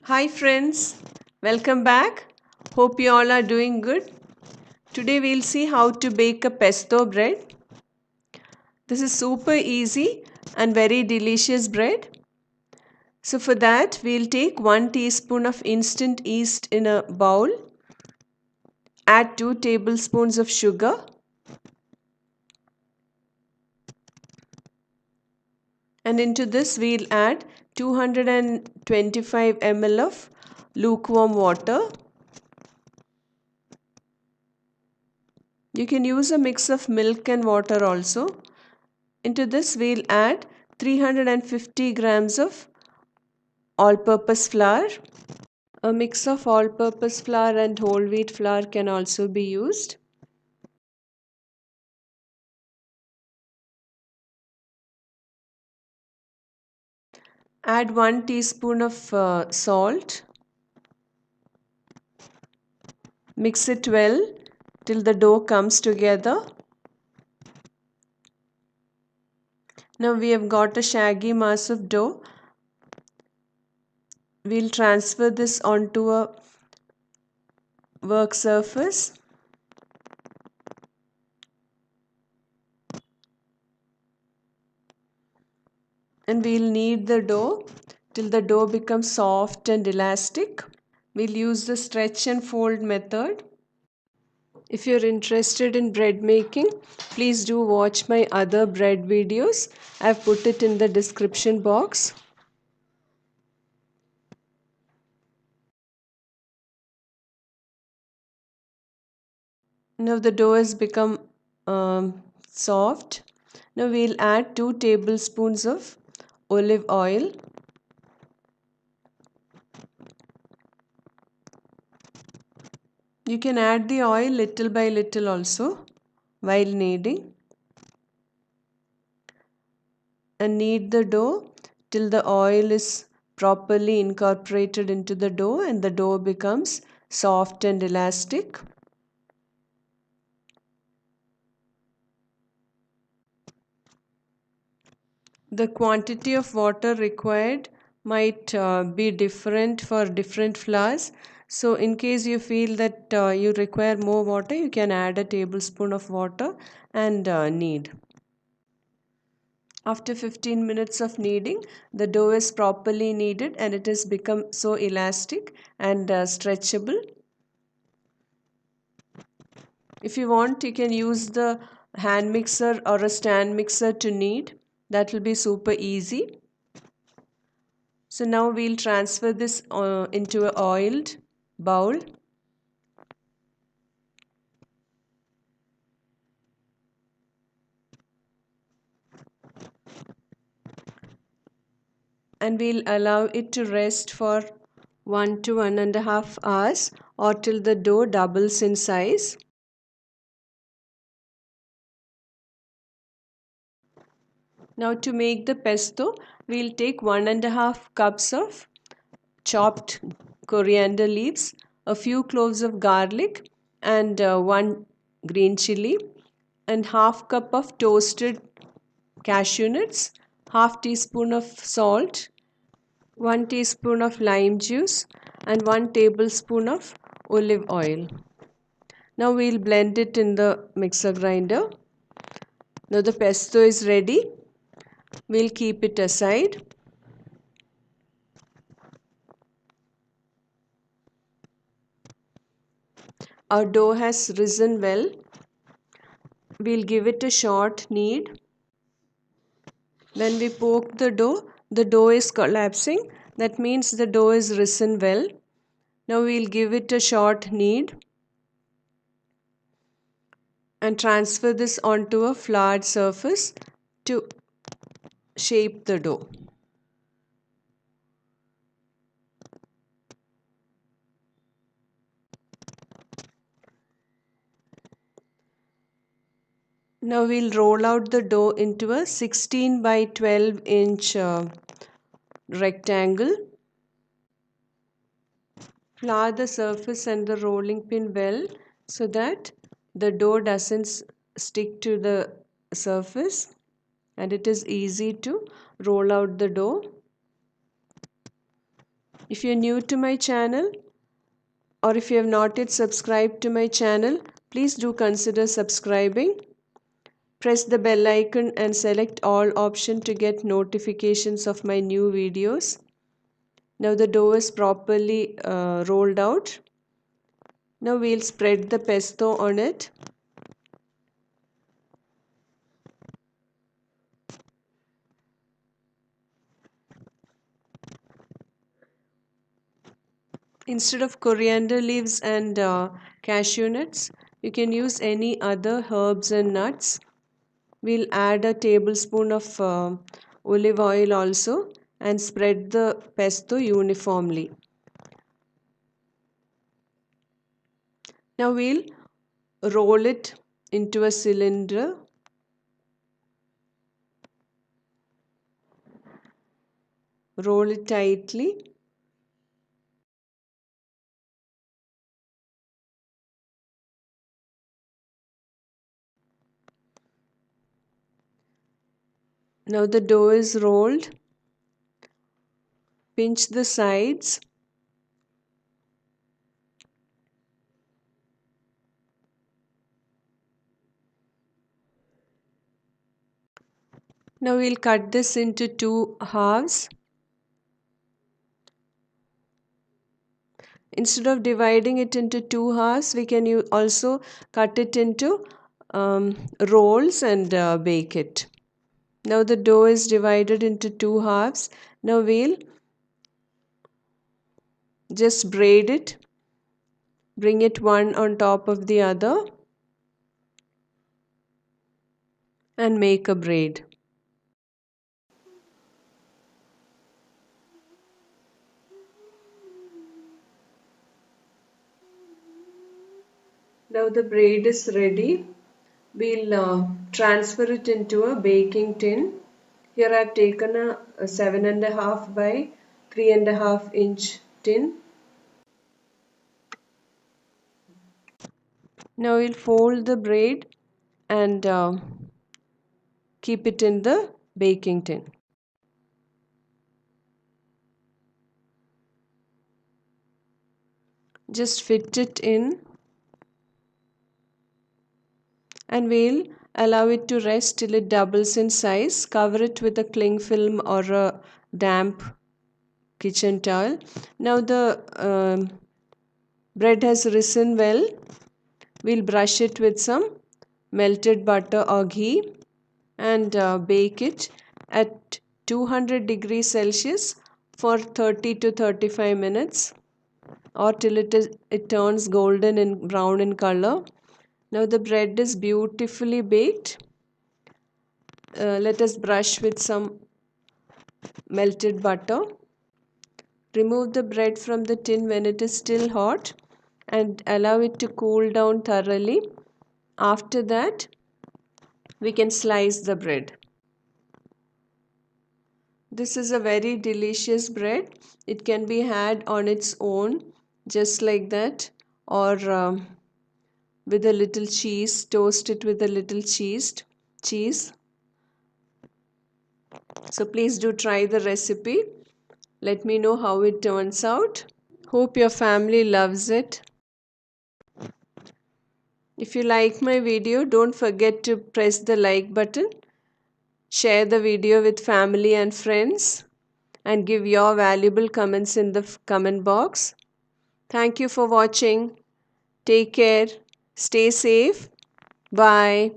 Hi friends, welcome back. Hope you all are doing good. Today we'll see how to bake a pesto bread. This is super easy and very delicious bread. So for that we'll take 1 teaspoon of instant yeast in a bowl. Add 2 tablespoons of sugar and into this we'll add 225 ml of lukewarm water. You can use a mix of milk and water also. Into this we'll add 350 grams of all-purpose flour. A mix of all-purpose flour and whole wheat flour can also be used. Add 1 teaspoon of salt. Mix it well till the dough comes together. Now we have got a shaggy mass of dough. We'll transfer this onto a work surface. And we'll knead the dough till the dough becomes soft and elastic. We'll use the stretch and fold method. If you're interested in bread making, please do watch my other bread videos. I've put it in the description box. Now the dough has become soft. Now we'll add 2 tablespoons of olive oil. You can add the oil little by little also while kneading. And knead the dough till the oil is properly incorporated into the dough and the dough becomes soft and elastic. The quantity of water required might be different for different flours. So in case you feel that you require more water, you can add a tablespoon of water and knead. After 15 minutes of kneading, the dough is properly kneaded and it has become so elastic and stretchable. If you want, you can use the hand mixer or a stand mixer to knead. That will be super easy. So now we'll transfer this into an oiled bowl. And we'll allow it to rest for 1 to 1.5 hours or till the dough doubles in size. Now to make the pesto, we'll take 1.5 cups of chopped coriander leaves, a few cloves of garlic and 1 green chili and half cup of toasted cashew nuts, half teaspoon of salt, 1 teaspoon of lime juice and 1 tablespoon of olive oil. Now we'll blend it in the mixer grinder. Now the pesto is ready. We'll keep it aside. Our dough has risen well. We'll give it a short knead. When we poke the dough is collapsing. That means the dough is risen well. Now we'll give it a short knead and transfer this onto a floured surface to shape the dough. Now we'll roll out the dough into a 16 by 12 inch rectangle. Flour the surface and the rolling pin well so that the dough doesn't stick to the surface and it is easy to roll out the dough. If you're new to my channel or if you have not yet subscribed to my channel, please do consider subscribing. Press the bell icon and select all option to get notifications of my new videos. Now the dough is properly rolled out. Now we'll spread the pesto on it. Instead of coriander leaves and cashew nuts, you can use any other herbs and nuts. We'll add a tablespoon of olive oil also and spread the pesto uniformly. Now we'll roll it into a cylinder. Roll it tightly. Now the dough is rolled. Pinch the sides. Now we'll cut this into two halves. Instead of dividing it into two halves, we can also cut it into rolls and bake it. Now the dough is divided into two halves. Now we'll just braid it. Bring it one on top of the other and make a braid. Now the braid is ready. We'll transfer it into a baking tin. Here I have taken a 7.5 by 3.5 inch tin. Now we'll fold the braid and keep it in the baking tin. Just fit it in and we'll allow it to rest till it doubles in size. Cover it with a cling film or a damp kitchen towel. Now the bread has risen well. We'll brush it with some melted butter or ghee and bake it at 200 degrees Celsius for 30 to 35 minutes or till it turns golden and brown in color. Now the bread is beautifully baked. Let us brush with some melted butter. Remove the bread from the tin when it is still hot and allow it to cool down thoroughly. After that, we can slice the bread. This is a very delicious bread. It can be had on its own, just like that, or with a little cheese. Toast it with a little cheese. So please do try the recipe. Let me know how it turns out. Hope your family loves it. If you like my video, don't forget to press the like button. Share the video with family and friends and give your valuable comments in the comment box. Thank you for watching. Take care. Stay safe. Bye.